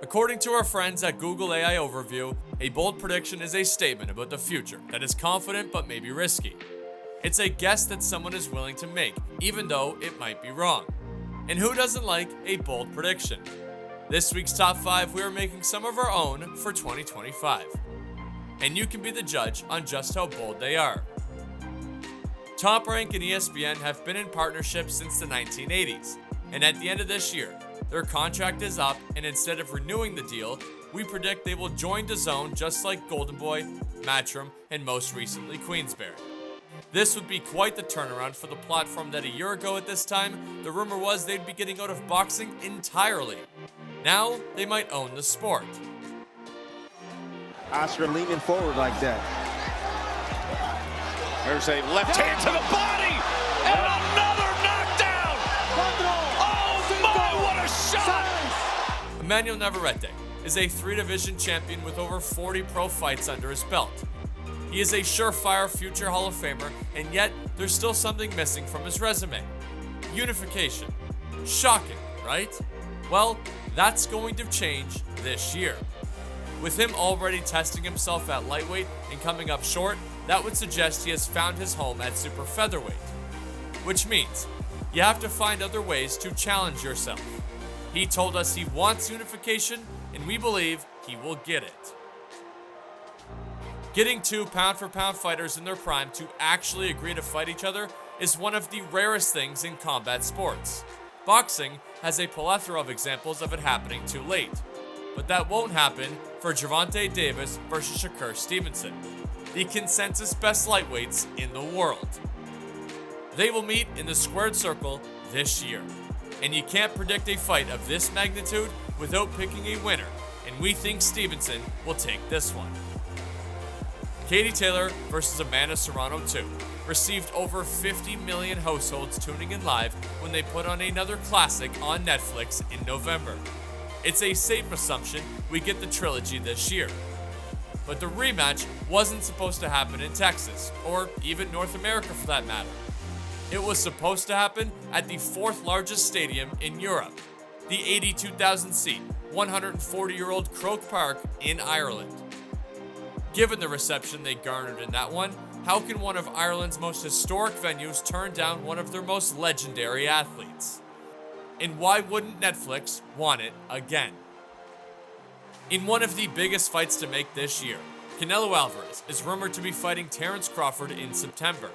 According to our friends at Google AI Overview, a bold prediction is a statement about the future that is confident but maybe risky. It's a guess that someone is willing to make, even though it might be wrong. And who doesn't like a bold prediction? This week's top 5, we are making some of our own for 2025. And you can be the judge on just how bold they are. Top Rank and ESPN have been in partnership since the 1980s, and at the end of this year, their contract is up, and instead of renewing the deal, we predict they will join DAZN just like Golden Boy, Matchroom, and most recently Queensberry. This would be quite the turnaround for the platform that a year ago at this time, the rumor was they'd be getting out of boxing entirely. Now, they might own the sport. Oscar leaning forward like that. There's a left hand to the body, and another knockdown! Oh my, what a shot! Emmanuel Navarrete is a 3-division champion with over 40 pro fights under his belt. He is a surefire future Hall of Famer, and yet there's still something missing from his resume. Unification. Shocking, right? Well, that's going to change this year. With him already testing himself at lightweight and coming up short, that would suggest he has found his home at super featherweight. Which means, you have to find other ways to challenge yourself. He told us he wants unification, and we believe he will get it. Getting 2 pound-for-pound fighters in their prime to actually agree to fight each other is one of the rarest things in combat sports. Boxing has a plethora of examples of it happening too late. But that won't happen for Gervonta Davis versus Shakur Stevenson, the consensus best lightweights in the world. They will meet in the squared circle this year, and you can't predict a fight of this magnitude without picking a winner, and we think Stevenson will take this one. Katie Taylor versus Amanda Serrano 2 received over 50 million households tuning in live when they put on another classic on Netflix in November. It's a safe assumption we get the trilogy this year. But the rematch wasn't supposed to happen in Texas, or even North America for that matter. It was supposed to happen at the 4th largest stadium in Europe, the 82,000-seat, 140-year-old Croke Park in Ireland. Given the reception they garnered in that one, how can one of Ireland's most historic venues turn down one of their most legendary athletes? And why wouldn't Netflix want it again? In one of the biggest fights to make this year, Canelo Alvarez is rumored to be fighting Terence Crawford in September.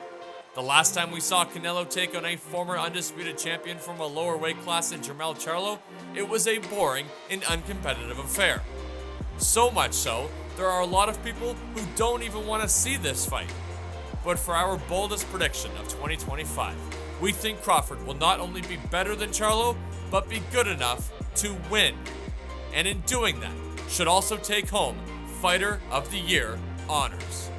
The last time we saw Canelo take on a former undisputed champion from a lower weight class in Jermell Charlo, it was a boring and uncompetitive affair. So much so, there are a lot of people who don't even want to see this fight. But for our boldest prediction of 2025, we think Crawford will not only be better than Charlo, but be good enough to win. And in doing that, should also take home Fighter of the Year honors.